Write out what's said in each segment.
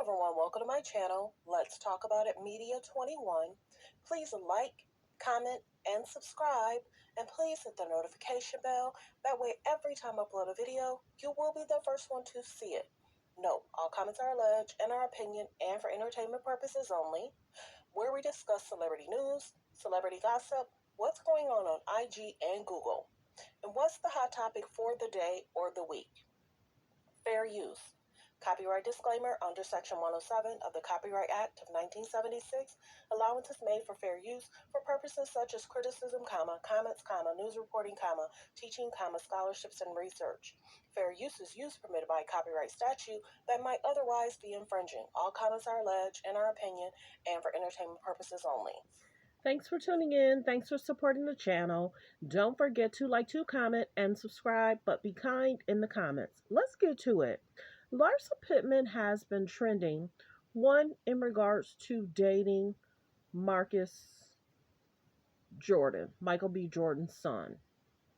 everyone, welcome to my channel. Let's talk about it Media 21. Please like, comment, and subscribe, and please hit the notification bell. That way, every time I upload a video, you will be the first one to see it. Note, all comments are alleged and our opinion and for entertainment purposes only, where we discuss celebrity news, celebrity gossip, what's going on IG and Google, and what's the hot topic for the day or the week. Fair use. Copyright disclaimer under Section 107 of the Copyright Act of 1976, allowance is made for fair use for purposes such as criticism, comments, news reporting, teaching, scholarships, and research. Fair use is use permitted by copyright statute that might otherwise be infringing. All comments are alleged in our opinion and for entertainment purposes only. Thanks for tuning in. Thanks for supporting the channel. Don't forget to like, comment, and subscribe, but be kind in the comments. Let's get to it. Larsa Pippen has been trending, one in regards to dating Marcus Jordyn, Michael B. Jordan's son.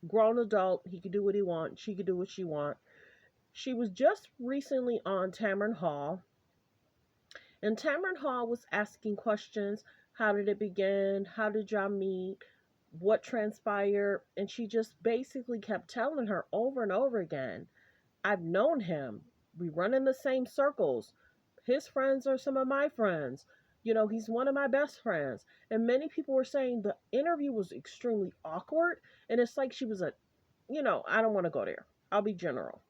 Grown adult, he could do what he wants, she could do what she wants. She was just recently on Tamron Hall, and Tamron Hall was asking questions. How did it begin? How did y'all meet? What transpired? And she just basically kept telling her over and over again, I've known him. We run in the same circles. His friends are some of my friends. You know, he's one of my best friends. And many people were saying the interview was extremely awkward. And it's like she was I don't want to go there. I'll be general.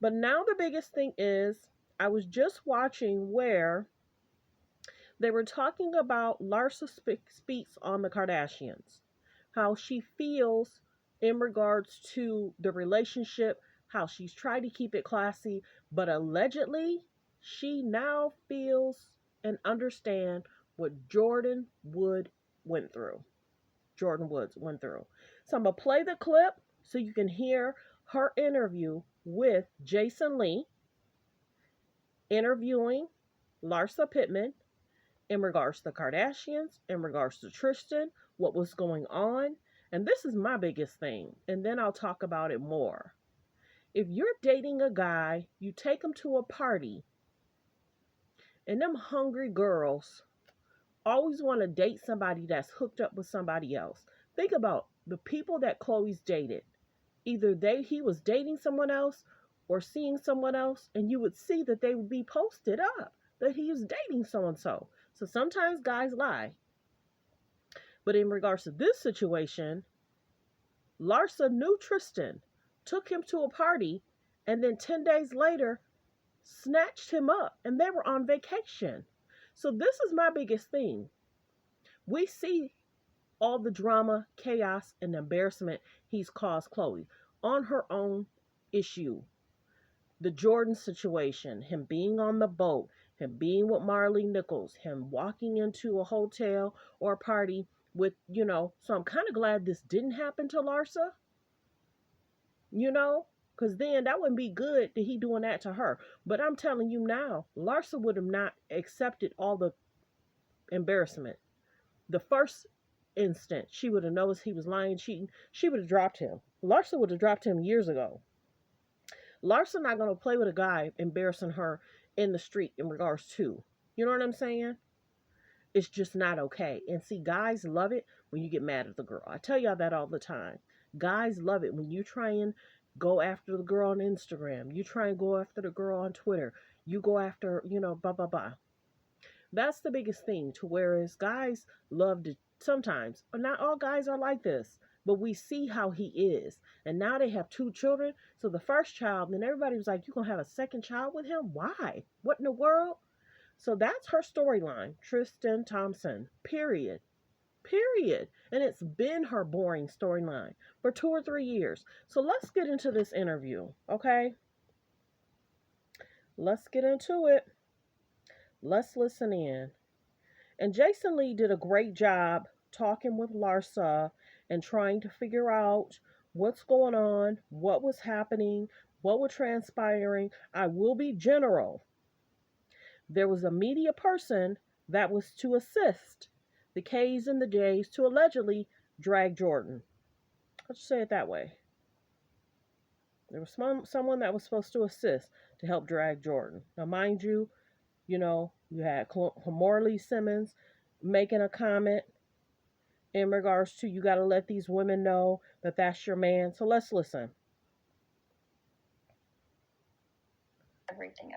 But now the biggest thing is, I was just watching where they were talking about Larsa speaks on the Kardashians, how she feels in regards to the relationship, how she's tried to keep it classy, but allegedly she now feels and understand what Jordyn Woods went through. So I'm going to play the clip so you can hear her interview with Jason Lee interviewing Larsa Pippen in regards to the Kardashians, in regards to Tristan, what was going on. And this is my biggest thing. And then I'll talk about it more. If you're dating a guy, you take him to a party, and them hungry girls always want to date somebody that's hooked up with somebody else. Think about the people that Chloe's dated. Either he was dating someone else or seeing someone else, and you would see that they would be posted up that he was dating so-and-so. So sometimes guys lie. But in regards to this situation, Larsa knew Tristan, took him to a party, and then 10 days later snatched him up, and they were on vacation. So this is my biggest thing. We see all the drama, chaos, and embarrassment he's caused Chloe on her own issue. The Jordyn situation, him being on the boat, him being with Marley Nichols, him walking into a hotel or a party with, so I'm kind of glad this didn't happen to Larsa, because then that wouldn't be good that he doing that to her. But I'm telling you now, Larsa would have not accepted all the embarrassment. The first instant she would have noticed he was lying, cheating, she would have dropped him. Larsa would have dropped him years ago. Larsa not going to play with a guy embarrassing her in the street in regards to, you know what I'm saying? It's just not okay. And see, guys love it when you get mad at the girl. I tell y'all that all the time. Guys love it when you try and go after the girl on Instagram. You try and go after the girl on Twitter. You go after, blah, blah, blah. That's the biggest thing, to whereas guys love to sometimes, not all guys are like this, but we see how he is. And now they have 2 children. So the first child, then everybody was like, you going to have a second child with him? Why? What in the world? So that's her storyline, Tristan Thompson, period. And it's been her boring storyline for 2 or 3 years. So let's get into this interview, okay? Let's get into it. Let's listen in. And Jason Lee did a great job talking with Larsa and trying to figure out what's going on, what was happening, what was transpiring. I will be general. There was a media person that was to assist the K's and the J's to allegedly drag Jordyn. Let's say it that way. There was someone that was supposed to assist to help drag Jordyn. Now, mind you, You had Morley Simmons making a comment in regards to you got to let these women know that that's your man. So let's listen. Everything.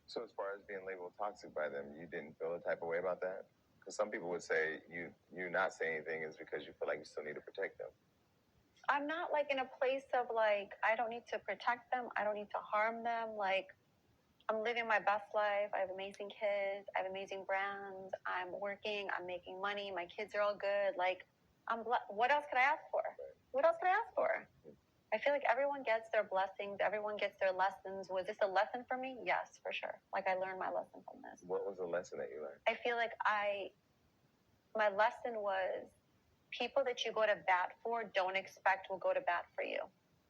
So as far as being labeled toxic by them, you didn't feel a type of way about that? Because some people would say you not saying anything is because you feel like you still need to protect them. I'm not like in a place of like, I don't need to protect them. I don't need to harm them. Like, I'm living my best life. I have amazing kids. I have amazing brands. I'm working. I'm making money. My kids are all good. Like, what else could I ask for? What else could I ask for? I feel like everyone gets their blessings. Everyone gets their lessons. Was this a lesson for me? Yes, for sure. Like, I learned my lesson from this. What was the lesson that you learned? I feel like my lesson was people that you go to bat for don't expect will go to bat for you.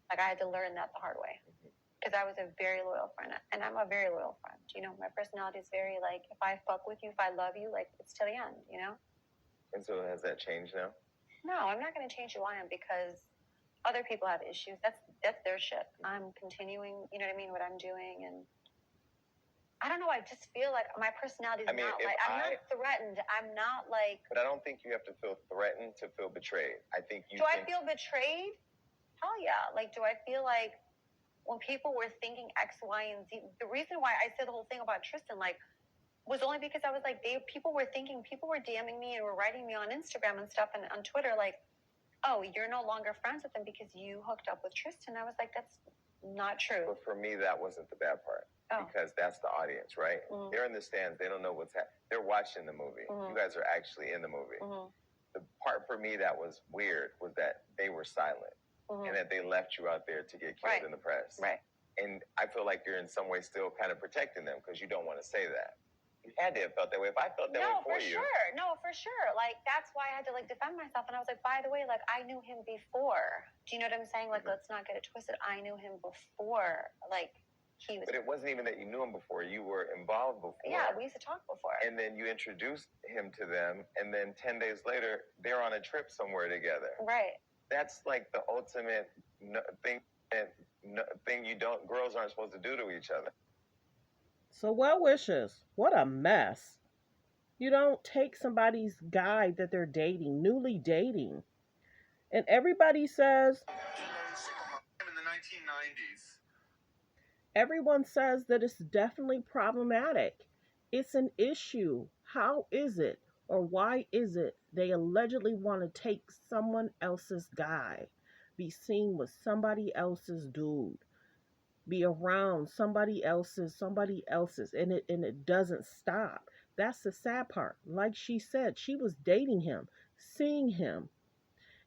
Like, I had to learn that the hard way. Because I was a very loyal friend, and I'm a very loyal friend. My personality is very, like, if I fuck with you, if I love you, like, it's to the end, And so has that changed now? No, I'm not going to change who I am because other people have issues. That's their shit. I'm continuing, what I'm doing, and I don't know. I just feel like my personality is I'm not threatened. I'm not like. But I don't think you have to feel threatened to feel betrayed. I think you. Do I feel betrayed? Hell yeah. Like, do I feel like when people were thinking X, Y, and Z, the reason why I said the whole thing about Tristan, like, was only because I was like, people were DMing me and were writing me on Instagram and stuff and on Twitter, like, oh, you're no longer friends with them because you hooked up with Tristan. I was like, that's not true. But for me, that wasn't the bad part. Oh. Because that's the audience, right? Mm-hmm. They're in the stands. They don't know what's happening. They're watching the movie. Mm-hmm. You guys are actually in the movie. Mm-hmm. The part for me that was weird was that they were silent. Mm-hmm. And that they left you out there to get killed in the press. Right. And I feel like you're in some way still kind of protecting them because you don't want to say that. You had to have felt that way. If I felt that way for you. No, for sure. Like, that's why I had to, like, defend myself. And I was like, by the way, like, I knew him before. Do you know what I'm saying? Like, let's not get it twisted. I knew him before. Like, he was. But it wasn't even that you knew him before. You were involved before. Yeah, we used to talk before. And then you introduced him to them. And then 10 days later, they're on a trip somewhere together. Right. That's like the ultimate thing girls aren't supposed to do to each other. So well wishes. What a mess. You don't take somebody's guy that they're dating, newly dating. And everybody says in the 1990s. Everyone says that it's definitely problematic. It's an issue. How is it or why is it they allegedly want to take someone else's guy, be seen with somebody else's dude, be around somebody else's, and it doesn't stop. That's the sad part. Like she said, she was dating him, seeing him,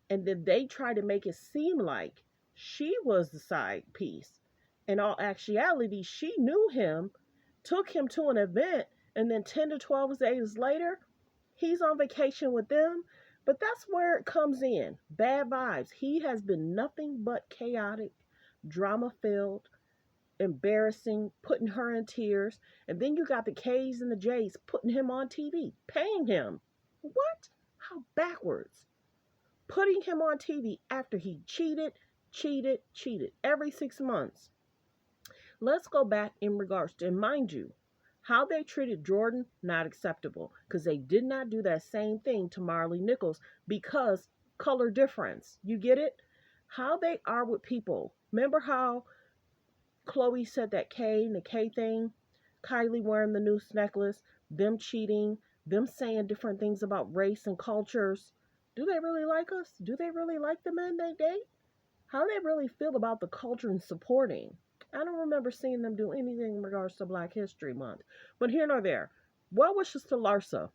and then they try to make it seem like she was the side piece. In all actuality, she knew him, took him to an event, and then 10 to 12 days later, he's on vacation with them. But that's where it comes in. Bad vibes. He has been nothing but chaotic, drama filled, embarrassing, putting her in tears. And then you got the K's and the J's putting him on TV, paying him. What? How backwards. Putting him on TV after he cheated every 6 months. Let's go back in regards to, and mind you, how they treated Jordyn, not acceptable, because they did not do that same thing to Marley Nichols because color difference. You get it? How they are with people. Remember how Chloe said that the K thing, Kylie wearing the noose necklace, them cheating, them saying different things about race and cultures. Do they really like us? Do they really like the men they date? How they really feel about the culture and supporting? I don't remember seeing them do anything in regards to Black History Month. But here nor there. Well wishes to Larsa.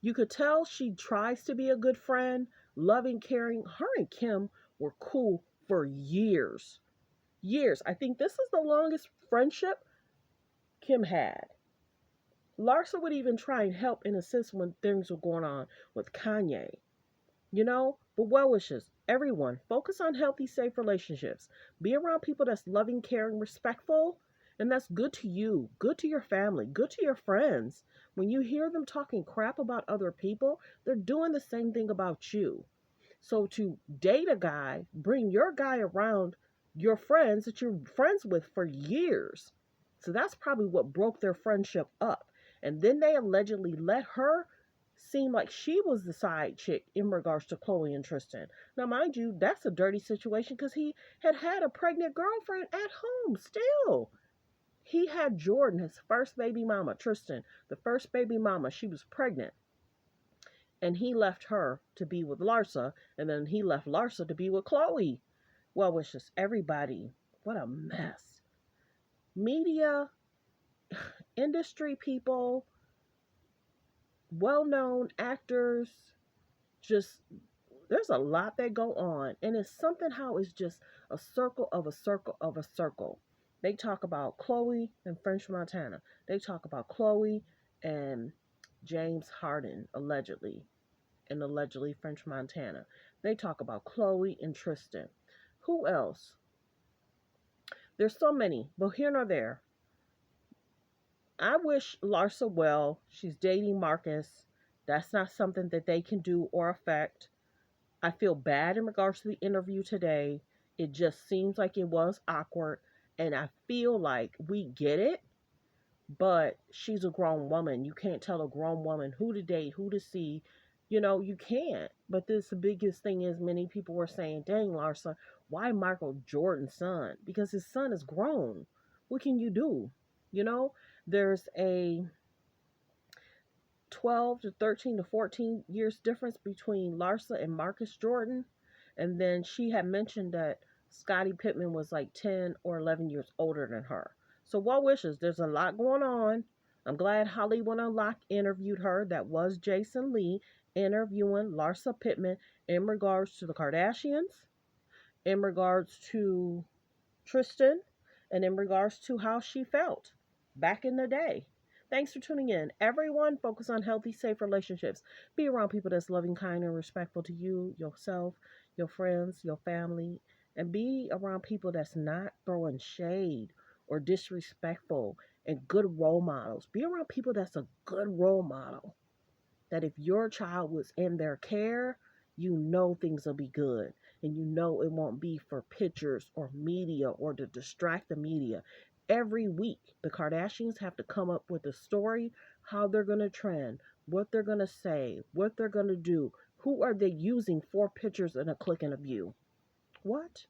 You could tell she tries to be a good friend, loving, caring. Her and Kim were cool for years. Years. I think this is the longest friendship Kim had. Larsa would even try and help and assist when things were going on with Kanye. But well wishes. Everyone, focus on healthy, safe relationships. Be around people that's loving, caring, respectful, and that's good to you, good to your family, good to your friends. When you hear them talking crap about other people, they're doing the same thing about you. So to date a guy, bring your guy around your friends that you're friends with for years. So that's probably what broke their friendship up. And then they allegedly let her seem like she was the side chick in regards to Chloe and Tristan. Now, mind you, that's a dirty situation because he had a pregnant girlfriend at home still. He had Jordyn, his first baby mama, Tristan, the first baby mama. She was pregnant. And he left her to be with Larsa. And then he left Larsa to be with Chloe. Well wishes, everybody. What a mess. Media, industry people, well-known actors, just there's a lot that go on, and it's something how it's just a circle of a circle of a circle. They talk about Chloe and French Montana. They talk about Chloe and James Harden allegedly, and allegedly French Montana. They talk about Chloe and Tristan. Who else? There's so many, but here nor there. I wish Larsa well. She's dating Marcus. That's not something that they can do or affect. I feel bad in regards to the interview today. It just seems like it was awkward. And I feel like we get it, but she's a grown woman. You can't tell a grown woman who to date, who to see. You know, you can't. But this the biggest thing is many people were saying, dang, Larsa, why Michael Jordan's son? Because his son is grown. What can you do? You know? There's a 12 to 13 to 14 years difference between Larsa and Marcus Jordyn. And then she had mentioned that Scottie Pippen was like 10 or 11 years older than her. So well wishes. There's a lot going on. I'm glad Hollywood Unlocked interviewed her. That was Jason Lee interviewing Larsa Pippen in regards to the Kardashians, in regards to Tristan, and in regards to how she felt back in the day. Thanks for tuning in. Everyone, focus on healthy, safe relationships. Be around people that's loving, kind, and respectful to you, yourself, your friends, your family, and be around people that's not throwing shade or disrespectful, and good role models. Be around people that's a good role model. That if your child was in their care, you know things will be good. And you know it won't be for pictures or media or to distract the media. Every week, the Kardashians have to come up with a story, how they're going to trend, what they're going to say, what they're going to do. Who are they using for pictures and a click and a view? What?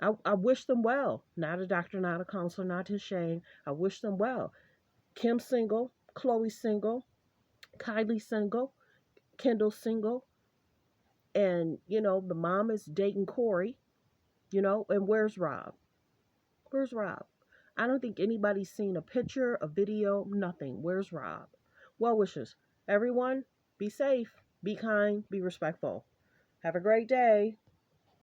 I wish them well. Not a doctor, not a counselor, not to shame. I wish them well. Kim single, Chloe single, Kylie single, Kendall single, and the mom is dating Corey, and where's Rob? Where's Rob? I don't think anybody's seen a picture, a video, nothing. Where's Rob? Well wishes. Everyone, be safe, be kind, be respectful. Have a great day.